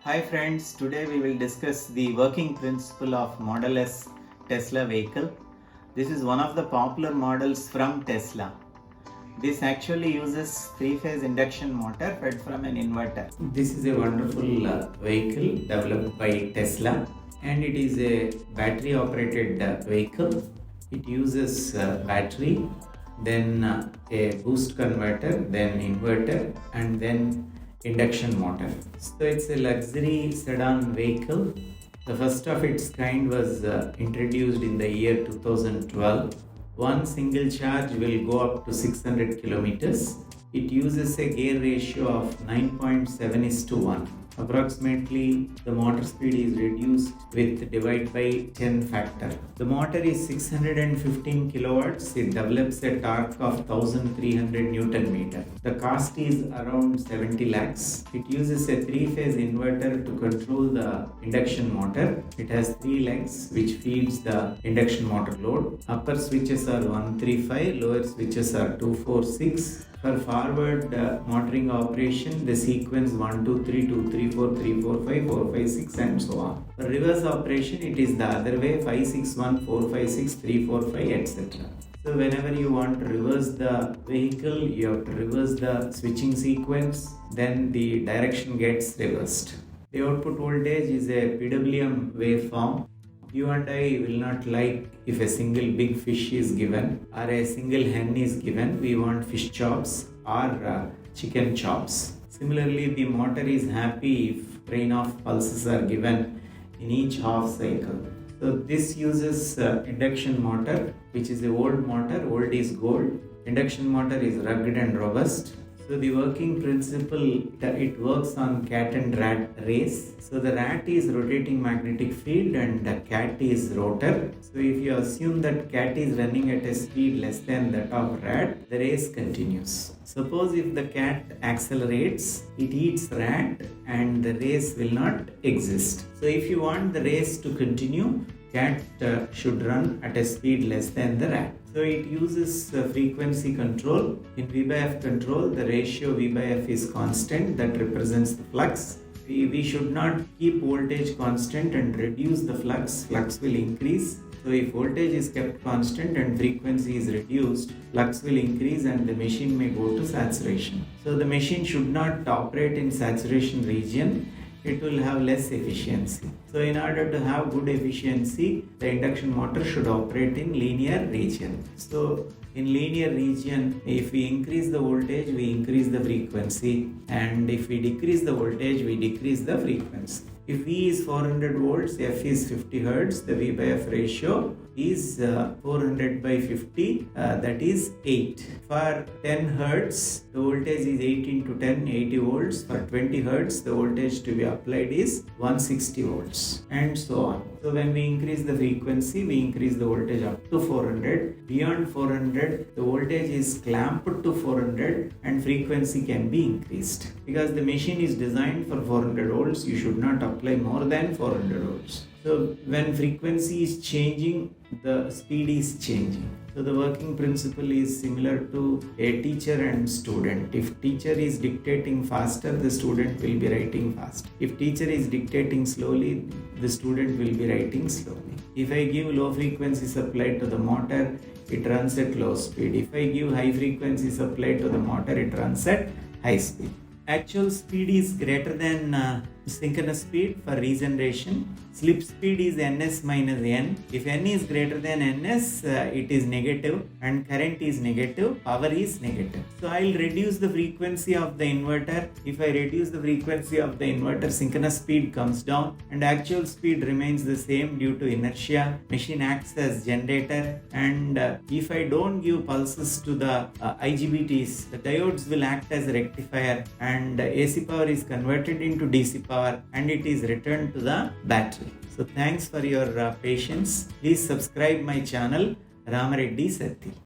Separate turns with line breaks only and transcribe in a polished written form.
Hi friends, today we will discuss the working principle of Model S Tesla vehicle. This is one of the popular models from Tesla. This actually uses three-phase induction motor fed from an inverter. This is a wonderful vehicle developed by Tesla, and it is a battery operated vehicle. It uses battery, then a boost converter, then inverter, and then induction motor. So it's a luxury sedan vehicle. The first of its kind was introduced in the year 2012. One single charge will go up to 600 kilometers. It uses a gear ratio of 9.7:1. Approximately, the motor speed is reduced with divide by 10 factor. The motor is 615 kilowatts. It develops a torque of 1300 Newton meter. The cost is around 70 lakhs. It uses a three-phase inverter to control the induction motor. It has three legs which feeds the induction motor load. Upper switches are 135, lower switches are 246. For forward motoring operation, the sequence 1, 2, 3, 2, 3, 4, 3, 4, 5, 4, 5, 6 and so on. For reverse operation, it is the other way, 5, 6, 1, 4, 5, 6, 3, 4, 5, etc. So whenever you want to reverse the vehicle, you have to reverse the switching sequence, then the direction gets reversed. The output voltage is a PWM waveform. You and I will not like if a single big fish is given or a single hen is given. We want fish chops or chicken chops. Similarly, the motor is happy if train of pulses are given in each half cycle. So this uses induction motor, which is a old motor. Old is gold. Induction motor is rugged and robust. So the working principle, it works on cat and rat race. So the rat is rotating magnetic field and the cat is rotor. So if you assume that cat is running at a speed less than that of rat, the race continues. Suppose if the cat accelerates, it eats rat and the race will not exist. So if you want the race to continue, cat should run at a speed less than the rat. So it uses frequency control. In V by F control, the ratio V by F is constant, that represents the flux. We should not keep voltage constant and reduce the flux. Flux will increase. So if voltage is kept constant and frequency is reduced, flux will increase and the machine may go to saturation. So the machine should not operate in saturation region. It will have less efficiency. So in order to have good efficiency, the induction motor should operate in linear region. So in linear region, if we increase the voltage, we increase the frequency, and if we decrease the voltage, we decrease the frequency. If V is 400 volts, F is 50 Hertz, the V by F ratio is 400 by 50, that is 8. For 10 Hertz, the voltage is 8 into 10, 80 volts. For 20 Hertz, the voltage to be applied is 160 volts, and so on. So when we increase the frequency, we increase the voltage up to 400. Beyond 400, the voltage is clamped to 400 and frequency can be increased. Because the machine is designed for 400 volts, you should not apply more than 400 volts. So when frequency is changing, the speed is changing. So the working principle is similar to a teacher and student. If teacher is dictating faster, the student will be writing fast. If teacher is dictating slowly, the student will be writing slowly. If I give low frequency supply to the motor, it runs at low speed. If I give high frequency supply to the motor, it runs at high speed. Actual speed is greater than synchronous speed for regeneration. Slip speed is ns minus n. If n is greater than ns, it is negative, and current is negative, power is negative. So I will reduce the frequency of the inverter. If I reduce the frequency of the inverter, synchronous speed comes down and actual speed remains the same due to inertia. Machine acts as generator, and if I don't give pulses to the IGBTs, the diodes will act as a rectifier, and AC power is converted into DC power and it is returned to the battery. So thanks for your patience. Please subscribe my channel, Ramareddy Satti.